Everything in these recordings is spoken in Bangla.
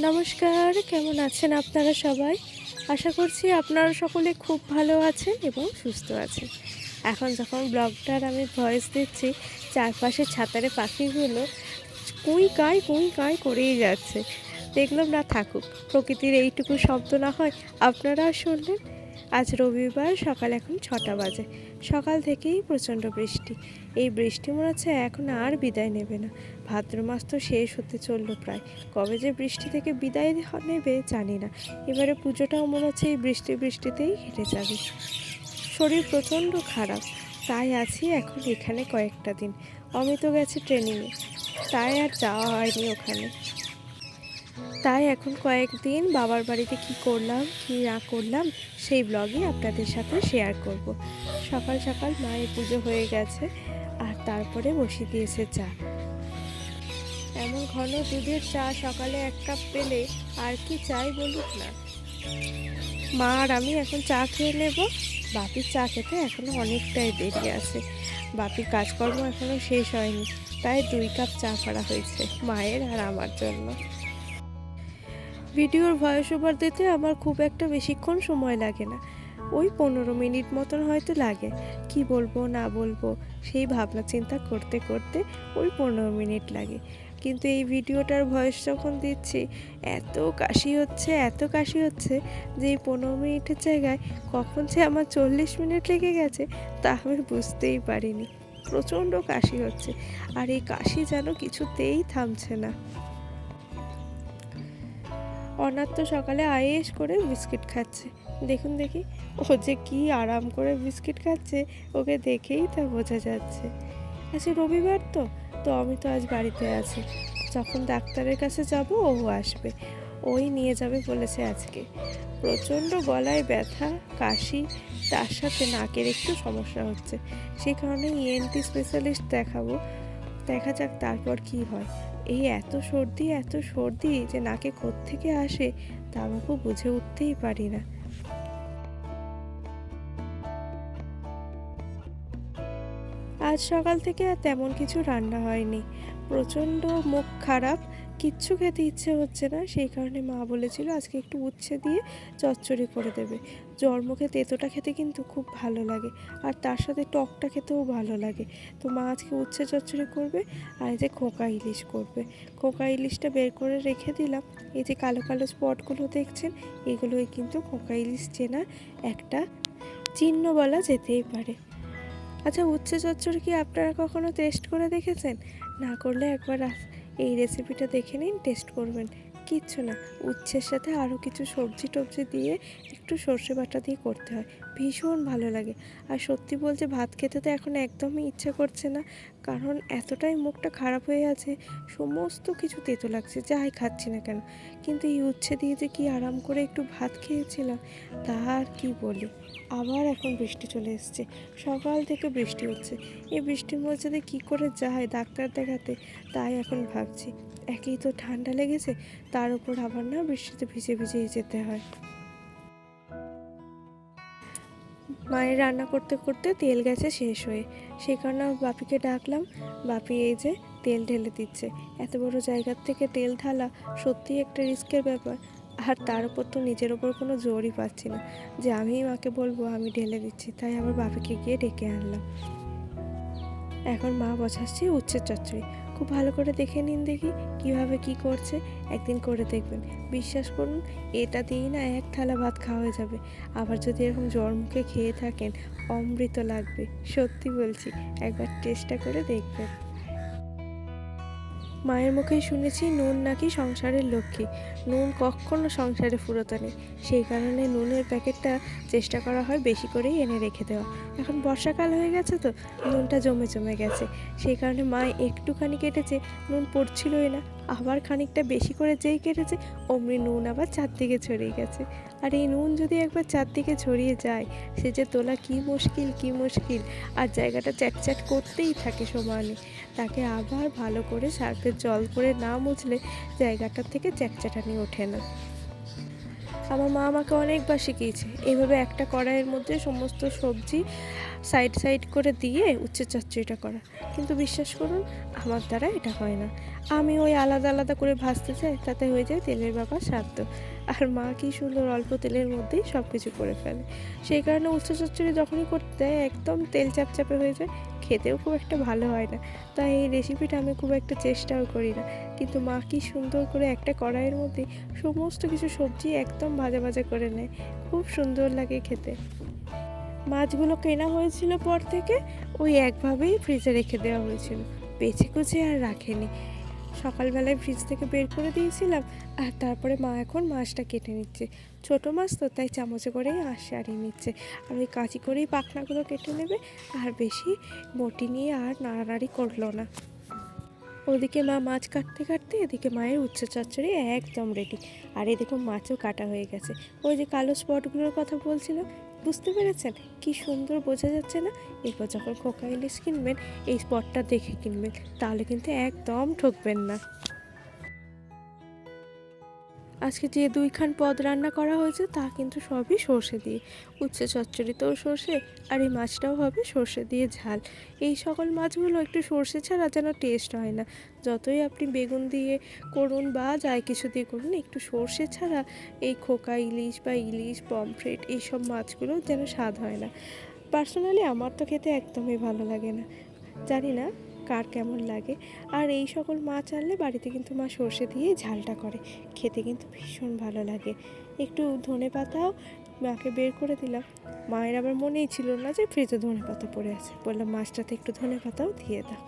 নমস্কার, কেমন আছেন আপনারা সবাই? আশা করছি আপনারা সকলে খুব ভালো আছেন এবং সুস্থ আছেন। এখন যখন ব্লগটার আমি ভয়েস দিচ্ছি, চারপাশে ছাতারে পাখিগুলো কুই কাঁই করেই যাচ্ছে। দেখলাম না থাকুক, প্রকৃতির এইটুকু শব্দ না হয় আপনারাও শুনলেন। আজ রবিবার, সকাল এখন 6টা বাজে। সকাল থেকেই প্রচণ্ড বৃষ্টি। এই বৃষ্টি মনে হচ্ছে এখন আর বিদায় নেবে না। ভাদ্র মাস তো শেষ হতে চললো প্রায়। কবে যে বৃষ্টি থেকে বিদায় নেবে জানি না। এবারে পুজোটাও মনে হচ্ছে এই বৃষ্টিতেই কেটে যাবে। শরীর প্রচণ্ড খারাপ, তাই আছি এখন এখানে কয়েকটা দিন। অমিত গেছে ট্রেনিংয়ে, তাই আর যাওয়া হয়নি ওখানে। তাই এখন কয়েকদিন বাবার বাড়িতে কি করলাম কি না করলাম সেই ব্লগই আপনাদের সাথে শেয়ার করব। সকাল সকাল মায়ের পুজো হয়ে গেছে, আর তারপরে বসিয়ে দিয়েছে চা। এমন ঘন দুধের চা সকালে 1 কাপ পেলে আর কি চাই বলুক না। মা আর আমি এখন চা খেয়ে নেব। বাপির চা খেতে এখনও অনেকটাই দেরি আছে। বাপির কাজকর্ম এখনও শেষ হয়নি, তাই 2 কাপ চা করা হয়েছে মায়ের আর আমার জন্য। ভিডিওর ভয়েস ওভার দিতে আমার খুব একটা বেশিক্ষণ সময় লাগে না, ওই 15 মিনিট মতন হয়তো লাগে। কি বলবো না বলবো সেই ভাবনা চিন্তা করতে করতে ওই 15 মিনিট লাগে। কিন্তু এই ভিডিওটার ভয়েস যখন দিচ্ছি এত কাশি হচ্ছে যে এই 15 মিনিটের জায়গায় কখন যে আমার 40 মিনিট লেগে গেছে তা আমি বুঝতেই পারিনি। প্রচণ্ড কাশি হচ্ছে, আর এই কাশি যেন কিছুতেই থামছে না। অনাথ তো সকালে আয়েশ করে বিস্কিট খাচ্ছে। দেখুন দেখি, ও যে কি আরাম করে বিস্কিট খাচ্ছে, ওকে দেখেই তা বোঝা যাচ্ছে। আচ্ছা রবিবার তো আমি তো আজ বাড়িতে আছি। যখন ডাক্তারের কাছে যাব ও আসবে, ওই নিয়ে যাবে বলেছে আজকে। প্রচণ্ড গলায় ব্যথা, কাশি, তার সাথে নাকের একটু সমস্যা হচ্ছে। সেই কারণে ইএনটি স্পেশালিস্ট দেখাবো। দেখা যাক তারপর কি হয়। এই এত সর্দি যে নাকে কোত্থেকে আসে তা আমাকে বুঝে উঠতেই পারি না। আজ সকাল থেকে আর তেমন কিছু রান্না হয়নি। প্রচণ্ড মুখ খারাপ, কিচ্ছু খেতে ইচ্ছে হচ্ছে না। সেই কারণে মা বলেছিল আজকে একটু উচ্ছে দিয়ে চচ্চড়ি করে দেবে। জ্বর মুখে তেঁতোটা খেতে কিন্তু খুব ভালো লাগে, আর তার সাথে টকটা খেতেও ভালো লাগে। তো মা আজকে উচ্ছে চচ্চড়ি করবে, আর এই যে খোকা ইলিশ করবে। খোকা ইলিশটা বের করে রেখে দিলাম। এই যে কালো কালো স্পটগুলো দেখছেন, এগুলোই কিন্তু খোকা ইলিশ চেনার একটা চিহ্ন বলা যেতেই পারে। আচ্ছা উচ্ছে চচ্চড়ি কি আপনারা কখনো টেস্ট করে দেখেছেন? না করলে একবার এই রেসিপিটা দেখে নিন, টেস্ট করবেন। কিচ্ছু না, উচ্ছের সাথে আরও কিছু সবজি টবজি দিয়ে একটু সর্ষে বাটা দিয়ে করতে হয়, ভীষণ ভালো লাগে। আর সত্যি বলতে ভাত খেতে তো এখন একদমই ইচ্ছে করছে না, কারণ এতটাই মুখটা খারাপ হয়ে আছে, সমস্ত কিছু তেতো লাগছে যাই খাচ্ছি না কেন। কিন্তু এই উচ্ছে দিয়ে যে কি আরাম করে একটু ভাত খেয়েছিলাম তা আর কি বলি। আবার এখন বৃষ্টি চলে এসছে, সকাল থেকে বৃষ্টি হচ্ছে। এই বৃষ্টির মধ্যে দিয়ে কী করে যায় ডাক্তার দেখাতে তাই এখন ভাবছি। একেই তো ঠান্ডা লেগেছে, তার উপর আবার না বৃষ্টিতে ভিজেই যেতে হয়। মায়ের রান্না করতে করতে তেল গেছে শেষ হয়ে, সেই কারণে বাপিকে ডাকলাম। বাপি এই যে তেল ঢেলে দিচ্ছে। এত বড় জায়গার থেকে তেল ঢালা সত্যিই একটা রিস্কের ব্যাপার। আর তার উপর তো নিজের ওপর কোনো জোরই পাচ্ছি না যে আমিই মাকে বলবো আমি ঢেলে দিচ্ছি, তাই আবার বাপিকে গিয়ে ডেকে আনলাম। এখন মা বসাচ্ছে উচ্ছের চচ্চড়ি। খুব ভালো করে দেখে নিন দেখি কিভাবে কি করছে, একদিন করে দেখবেন। বিশ্বাস করুন এটা দিয়েই না 1 থালা ভাত খাওয়া হয়ে যাবে। আবার যদি এরকম জ্বর মুখে খেয়ে থাকেন অমৃত লাগবে, সত্যি বলছি, একবার চেষ্টা করে দেখবেন। মায়ের মুখেই শুনেছি নুন নাকি সংসারের লক্ষ্মী। নুন কখনো সংসারে ফুরোতে নেই, সেই কারণে নুনের প্যাকেটটা চেষ্টা করা হয় বেশি করেই এনে রেখে দেওয়া। এখন বর্ষাকাল হয়ে গেছে তো নুনটা জমে গেছে, সেই কারণে মা একটুখানি কেটেছে, নুন পড়ছিলই না। আবার খানিকটা বেশি করে যেই কেটেছে অমনি নুন আবার চারদিকে ছড়িয়ে গেছে। আর এই নুন যদি একবার চারদিকে ছড়িয়ে যায় সে যে তোলা কি মুশকিল। আর জায়গাটা চ্যাটচ্যাট করতেই থাকে সমানে। তাকে আবার ভালো করে সার্ফের জল করে না মুছলে জায়গাটার থেকে চ্যাটচ্যাটানি ওঠে না। আমার মা আমাকে অনেকবার শিখিয়েছে এইভাবে একটা কড়াইয়ের মধ্যে সমস্ত সবজি সাইড সাইড করে দিয়ে উচ্ছে চচ্চড়িটা করা, কিন্তু বিশ্বাস করুন আমার দ্বারা এটা হয় না। আমি ওই আলাদা আলাদা করে ভাজতে চাই, তাতে হয়ে যায় তেলের ব্যাপার সাধ্য। আর মা কি সুন্দর অল্প তেলের মধ্যেই সব কিছু করে ফেলে। সেই কারণে উচ্ছে চচ্চড়ি যখনই করতে দেয় একদম তেল চাপচাপে হয়ে যায়, খেতেও খুব একটা ভালো হয় না। তাই এই রেসিপিটা আমি খুব একটা চেষ্টাও করি না। কিন্তু মা কি সুন্দর করে একটা কড়াইয়ের মধ্যে সমস্ত কিছু সবজি একদম ভাজা ভাজা করে নেয়, খুব সুন্দর লাগে খেতে। মাছগুলো কেনা হয়েছিল পর থেকে ওই একভাবেই ফ্রিজে রেখে দেওয়া হয়েছিল, বেছে কুচে আর রাখেনি। সকালবেলায় ফ্রিজ থেকে বের করে দিয়েছিলাম, আর তারপরে মা এখন মাছটা কেটে নিচ্ছে। ছোটো মাছ তো, তাই চামচে করেই আঁশ সারিয়ে নিচ্ছে, আর ওই কাঁচি করেই পাখনাগুলো কেটে নেবে। আর বেশি বটি নিয়ে আর নাড়ানাড়ি করলো না। ওদিকে মা মাছ কাটতে কাটতে এদিকে মায়ের উচ্ছে চচ্চড়ি একদম রেডি। আর এদিকে মাছও কাটা হয়ে গেছে। ওই যে কালো স্পটগুলোর কথা বলছিলাম, বুঝতে পেরেছেন কি সুন্দর বোঝা যাচ্ছে না? এরপর যখন খোকা ইলিশ কিনবেন এই স্পটটা দেখে কিনবেন, তাহলে কিন্তু একদম ঠকবেন না। আজকে যে দুইখান পদ রান্না করা হয়েছে তা কিন্তু সবই সর্ষে দিয়ে। উচ্ছে চচ্চড়িতেও সর্ষে, আর এই মাছটাও হবে সর্ষে দিয়ে ঝাল। এই সকল মাছগুলো একটু সর্ষে ছাড়া যেন টেস্ট হয় না। যতই আপনি বেগুন দিয়ে করুন বা যাই কিছু দিয়ে করুন, একটু সর্ষে ছাড়া এই খোকা ইলিশ বা ইলিশ পমফ্রেট এইসব মাছগুলো যেন স্বাদ হয় না। পার্সোনালি আমার তো খেতে একদমই ভালো লাগে না, জানি না কার কেমন লাগে। আর এই সকল মাছ আনলে বাড়িতে কিন্তু মা সর্ষে দিয়ে ঝালটা করে, খেতে কিন্তু ভীষণ ভালো লাগে। একটু ধনে পাতাও মাকে বের করে দিলাম। মায়ের আবার মনেই ছিল না যে ফ্রিজে ধনে পাতা পড়ে আছে, বললাম মাছটাতে একটু ধনে পাতাও দিয়ে দাও।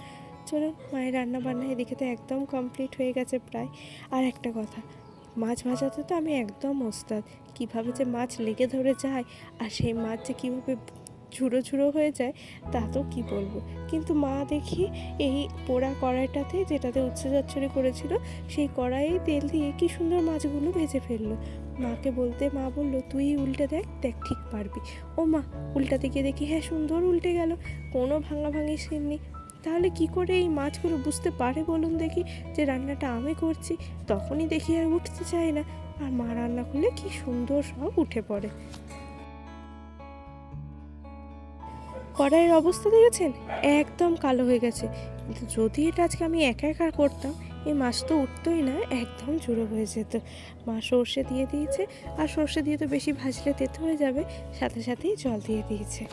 চলুন, মায়ের রান্না বান্না এদিকে তো একদম কমপ্লিট হয়ে গেছে প্রায়। আর একটা কথা, মাছ ভাজাতে তো আমি একদম ওস্তাদ। কীভাবে যে মাছ লেগে ধরে যায়, আর সেই মাছ যে কীভাবে ঝুড়ো ঝুড়ো হয়ে যায় তা তো কী বলবো। কিন্তু মা দেখি এই পোড়া কড়াইটাতে, যেটাতে উচ্ছে চচ্চড়ি করেছিল, সেই কড়াইয়ে তেল দিয়ে কী সুন্দর মাছগুলো ভেজে ফেললো। মাকে বলতে মা বলল, তুই উল্টে দেখ, দেখ ঠিক পারবি। ও মা, উল্টাতে গিয়ে দেখি হ্যাঁ সুন্দর উল্টে গেল, কোনো ভাঙাভাঙি সিন নেই। তাহলে কি করে এই মাছগুলো বুঝতে পারে বলুন দেখি যে রান্নাটা আমি করছি? তখনই দেখি আর উঠতে চায় না, আর মা রান্না করলে কি সুন্দর সব উঠে পড়ে। কড়াইয়ের অবস্থা দেখেছেন, একদম কালো হয়ে গেছে। কিন্তু যদি এটা আজকে আমি একা একা করতাম, এই মাছ তো উঠতোই না, একদম জুড়ো হয়ে যেত। মা সর্ষে দিয়ে দিয়েছে, আর সর্ষে দিয়ে তো বেশি ভাজলে তেতো হয়ে যাবে, সাথে সাথেই জল দিয়ে দিয়েছে।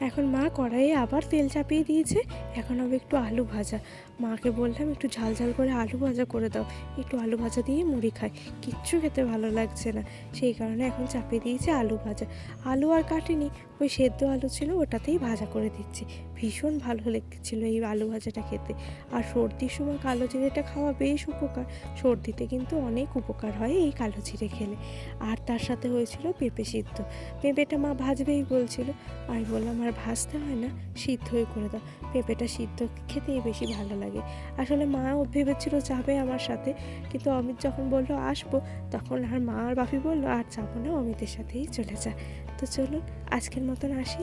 এখন মা কড়াইয়ে আবার তেল চাপিয়ে দিয়েছে। এখন হবে একটু আলু ভাজা। মাকে বললাম একটু ঝাল ঝাল করে আলু ভাজা করে দাও, একটু আলু ভাজা দিয়ে মুড়ি খাই, কিচ্ছু খেতে ভালো লাগছে না। সেই কারণে এখন চাপিয়ে দিয়েছে আলু ভাজা। আলু আর কাটিনি, ওই সেদ্ধ আলু ছিল ওটাতেই ভাজা করে দিচ্ছি। ভীষণ ভালো লেগেছিলো এই আলু ভাজাটা খেতে। আর সর্দির সময় কালো জিরেটা খাওয়া বেশ উপকার। সর্দিতে কিন্তু অনেক উপকার হয় এই কালো জিরে খেলে। আর তার সাথে হয়েছিল পেঁপে সিদ্ধ। পেঁপেটা মা ভাজবেই বলছিল, আমি বললাম আর ভাজতে হয় না, সিদ্ধই করে দাও। পেঁপেটা সিদ্ধ খেতেই বেশি ভালো লাগে। আসলে মাও ভেবেছিল যাবে আমার সাথে, কিন্তু অমিত যখন বললো আসবো, তখন আর মা আর বাপি বললো আর যাবো না, অমিতের সাথেই চলে যা। তো চলুন, আজকের মতন আসি।